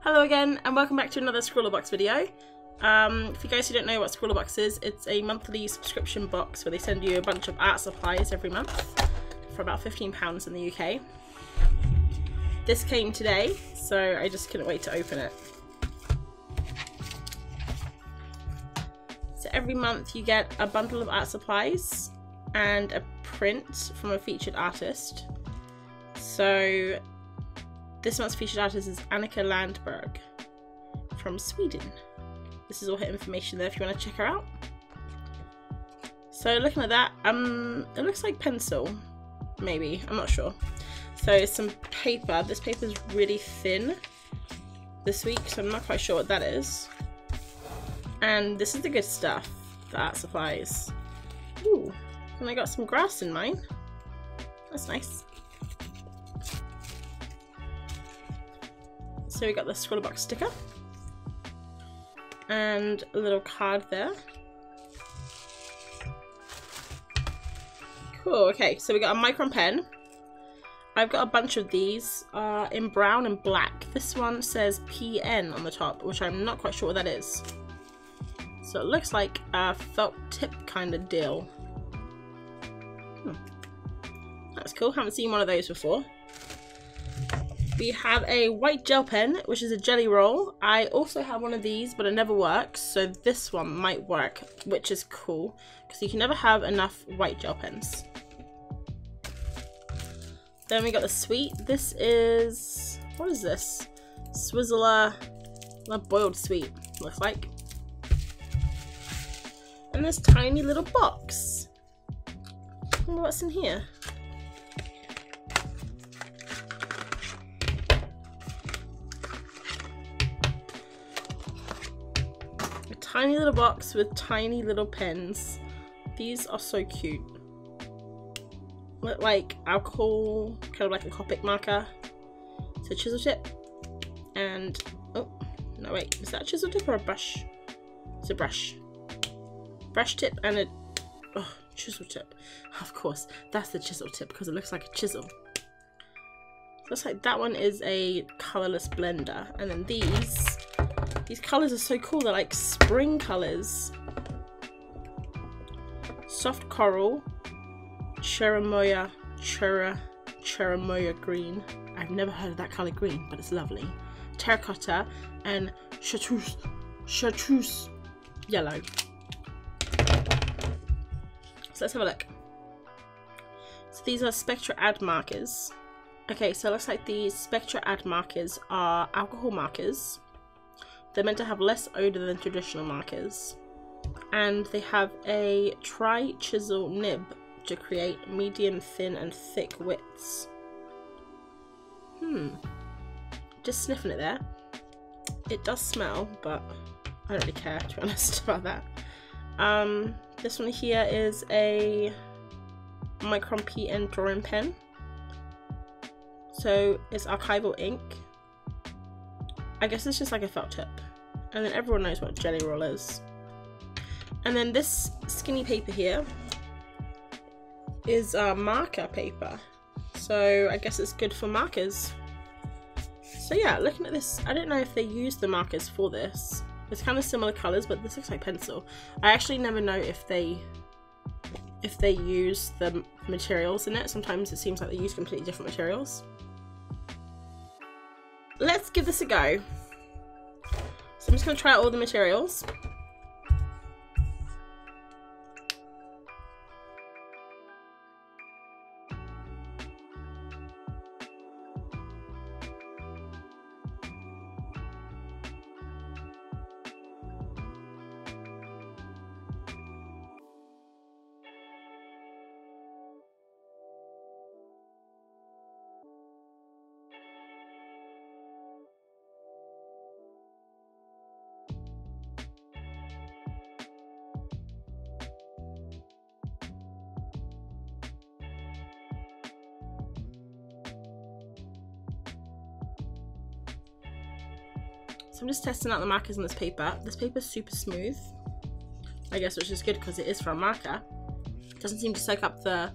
Hello again and welcome back to another Scrawlrbox video. For you guys who don't know what Scrawlrbox is, it's a monthly subscription box where they send you a bunch of art supplies every month for about £15 in the UK. This came today, so I just couldn't wait to open it. So every month you get a bundle of art supplies and a print from a featured artist. So this month's featured artist is Annika Landberg from Sweden. This is all her information there if you want to check her out. So looking at that, it looks like pencil, maybe, I'm not sure. So some paper. This paper is really thin this week, so I'm not quite sure what that is. And this is the good stuff, the art supplies. Ooh, and I got some grass in mine. That's nice. So we got the Scrawlrbox sticker and a little card there. Cool, okay, so we got a Micron pen. I've got a bunch of these in brown and black. This one says PN on the top, which I'm not quite sure what that is. So it looks like a felt tip kind of deal. That's cool, haven't seen one of those before. We have a white gel pen, which is a jelly roll. I also have one of these, but it never works, so this one might work, which is cool, because you can never have enough white gel pens. Then we got the sweet. This is, what is this? Swizzler, a boiled sweet, looks like. And this tiny little box. I wonder what's in here. Tiny little box with tiny little pens. These are so cute. Look like alcohol, kind of like a Copic marker. It's a chisel tip. And, oh, no wait, is that a chisel tip or a brush? It's a brush. Brush tip and a, oh, chisel tip. Of course, that's the chisel tip because it looks like a chisel. Looks like that one is a colourless blender. And then these colours are so cool, they're like spring colours. Soft coral, cherimoya green. I've never heard of that colour green, but it's lovely. Terracotta and chartreuse yellow. So let's have a look. So these are Spectra Ad Markers. Okay, so it looks like these Spectra Ad Markers are alcohol markers. They're meant to have less odour than traditional markers. And they have a tri-chisel nib to create medium, thin and thick widths. Just sniffing it there. It does smell, but I don't really care, to be honest, about that. This one here is a Micron PN drawing pen. So it's archival ink. I guess it's just like a felt tip. And then everyone knows what jelly roll is. And then this skinny paper here is marker paper. So I guess it's good for markers. So yeah, looking at this, I don't know if they use the markers for this. It's kind of similar colours, but this looks like pencil. I actually never know if they use the materials in it. Sometimes it seems like they use completely different materials. Let's give this a go. So I'm just going to try out all the materials. So I'm just testing out the markers on this paper. This paper is super smooth, I guess, which is good because it is for a marker. It doesn't seem to soak up the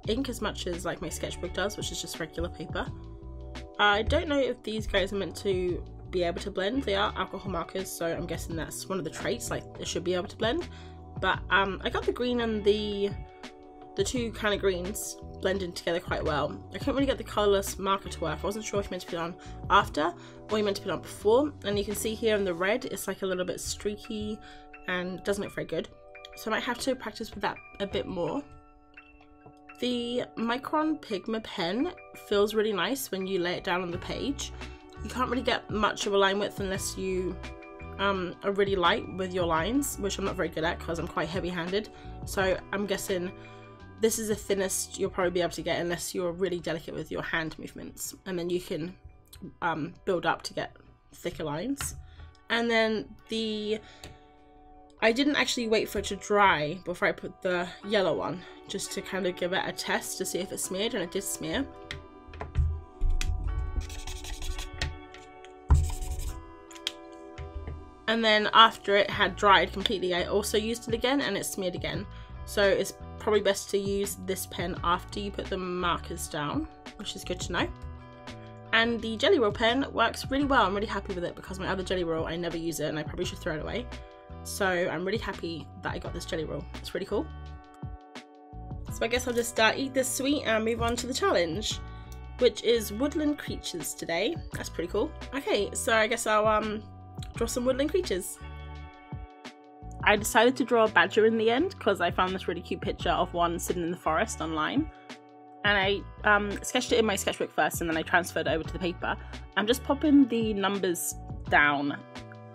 ink as much as like my sketchbook does, which is just regular paper. I don't know if these guys are meant to be able to blend. They are alcohol markers, so I'm guessing that's one of the traits, like it should be able to blend. But I got the green and the two kind of greens blending together quite well. I couldn't really get the colourless marker to work. I wasn't sure if you meant to put it on after or you meant to put it on before. And you can see here in the red, it's like a little bit streaky and doesn't look very good. So I might have to practice with that a bit more. The Micron Pigma pen feels really nice when you lay it down on the page. You can't really get much of a line width unless you are really light with your lines, which I'm not very good at because I'm quite heavy-handed. So I'm guessing this is the thinnest you'll probably be able to get unless you're really delicate with your hand movements, and then you can build up to get thicker lines. And then I didn't actually wait for it to dry before I put the yellow one, just to kind of give it a test to see if it smeared, and it did smear. And then after it had dried completely, I also used it again and it smeared again. So it's probably best to use this pen after you put the markers down, which is good to know. And the Jelly Roll pen works really well. I'm really happy with it because my other Jelly Roll, I never use it and I probably should throw it away. So I'm really happy that I got this Jelly Roll. It's really cool. So I guess I'll just eat this sweet and move on to the challenge, which is woodland creatures today. That's pretty cool. Okay, so I guess I'll draw some woodland creatures. I decided to draw a badger in the end because I found this really cute picture of one sitting in the forest online, and I sketched it in my sketchbook first and then I transferred it over to the paper. I'm just popping the numbers down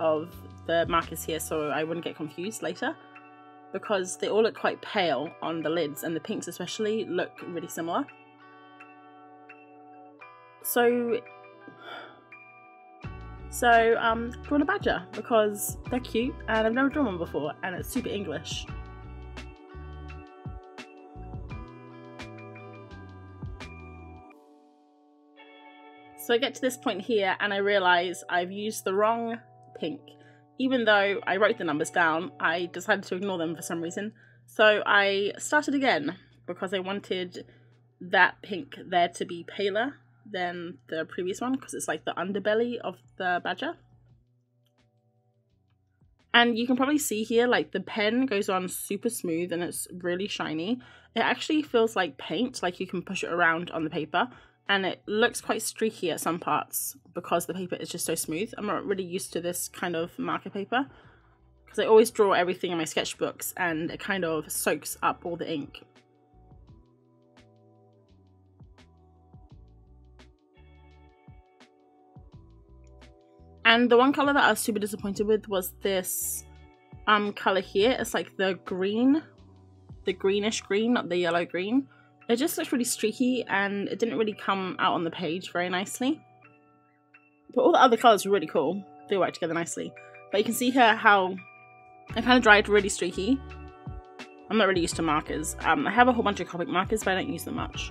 of the markers here so I wouldn't get confused later, because they all look quite pale on the lids, and the pinks especially look really similar. So drawn a badger because they're cute and I've never drawn one before and it's super English. So I get to this point here and I realise I've used the wrong pink. Even though I wrote the numbers down, I decided to ignore them for some reason. So I started again because I wanted that pink there to be paler than the previous one because it's like the underbelly of the badger. And you can probably see here, like, the pen goes on super smooth and it's really shiny. It actually feels like paint, like you can push it around on the paper, and it looks quite streaky at some parts because the paper is just so smooth. I'm not really used to this kind of marker paper because I always draw everything in my sketchbooks and it kind of soaks up all the ink. And the one colour that I was super disappointed with was this colour here. It's like the green, the greenish green, not the yellow green. It just looks really streaky and it didn't really come out on the page very nicely. But all the other colours were really cool. They work together nicely. But you can see here how it kind of dried really streaky. I'm not really used to markers. I have a whole bunch of Copic markers, but I don't use them much.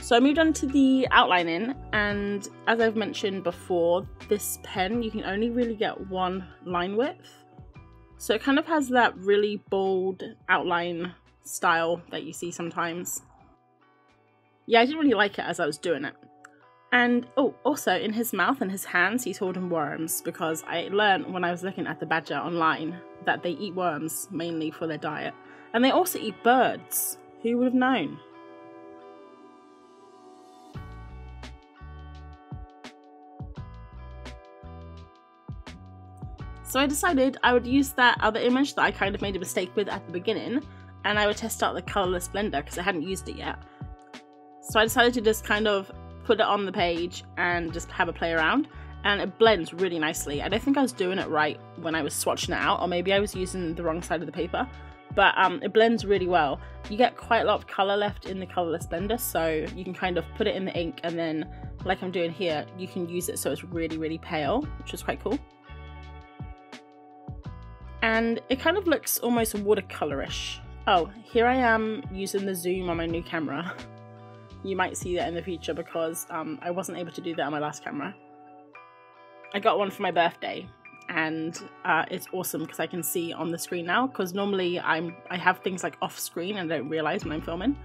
So I moved on to the outlining, and as I've mentioned before, this pen, you can only really get one line width. So it kind of has that really bold outline style that you see sometimes. Yeah, I didn't really like it as I was doing it. And oh, also in his mouth and his hands, he's holding worms, because I learned when I was looking at the badger online that they eat worms mainly for their diet. And they also eat birds. Who would have known? So I decided I would use that other image that I kind of made a mistake with at the beginning, and I would test out the colourless blender because I hadn't used it yet. So I decided to just kind of put it on the page and just have a play around, and it blends really nicely. I don't think I was doing it right when I was swatching it out, or maybe I was using the wrong side of the paper, but it blends really well. You get quite a lot of colour left in the colourless blender, so you can kind of put it in the ink and then, like I'm doing here, you can use it so it's really, really pale, which is quite cool. And it kind of looks almost watercolourish. Oh, here I am using the zoom on my new camera. You might see that in the future because I wasn't able to do that on my last camera. I got one for my birthday, and it's awesome because I can see on the screen now, because normally I have things like off screen and I don't realise when I'm filming.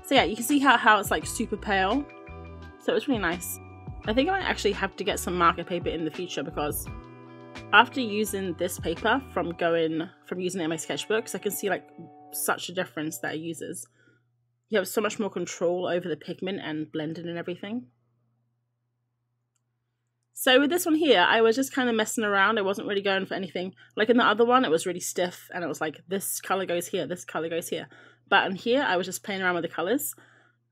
So yeah, you can see how it's like super pale. So it's really nice. I think I might actually have to get some marker paper in the future, because after using this paper from using it in my sketchbooks, I can see like such a difference that it uses. You have so much more control over the pigment and blending and everything. So with this one here, I was just kind of messing around. I wasn't really going for anything. Like in the other one, it was really stiff and it was like, this color goes here, this color goes here. But in here, I was just playing around with the colors.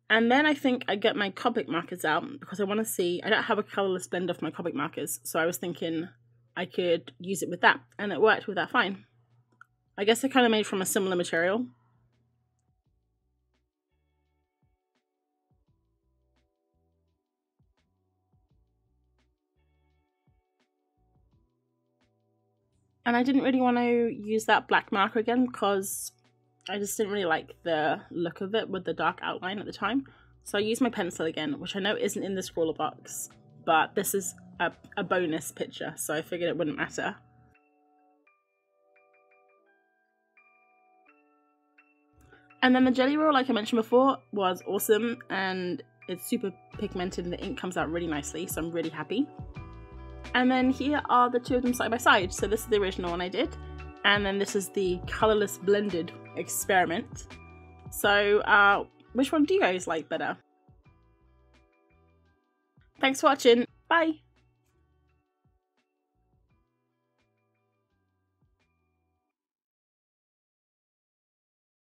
And then I think I get my Copic markers out because I want to see, I don't have a colorless blend of my Copic markers. So I was thinking I could use it with that, and it worked with that fine. I guess they're kind of made from a similar material. And I didn't really want to use that black marker again because I just didn't really like the look of it with the dark outline at the time. So I used my pencil again, which I know isn't in the Scrawlrbox, but this is a bonus picture, so I figured it wouldn't matter. And then the jelly roll, like I mentioned before, was awesome, and it's super pigmented and the ink comes out really nicely, so I'm really happy. And then here are the two of them side by side. So this is the original one I did, and then this is the colorless blended experiment. So which one do you guys like better? Thanks for watching. Bye!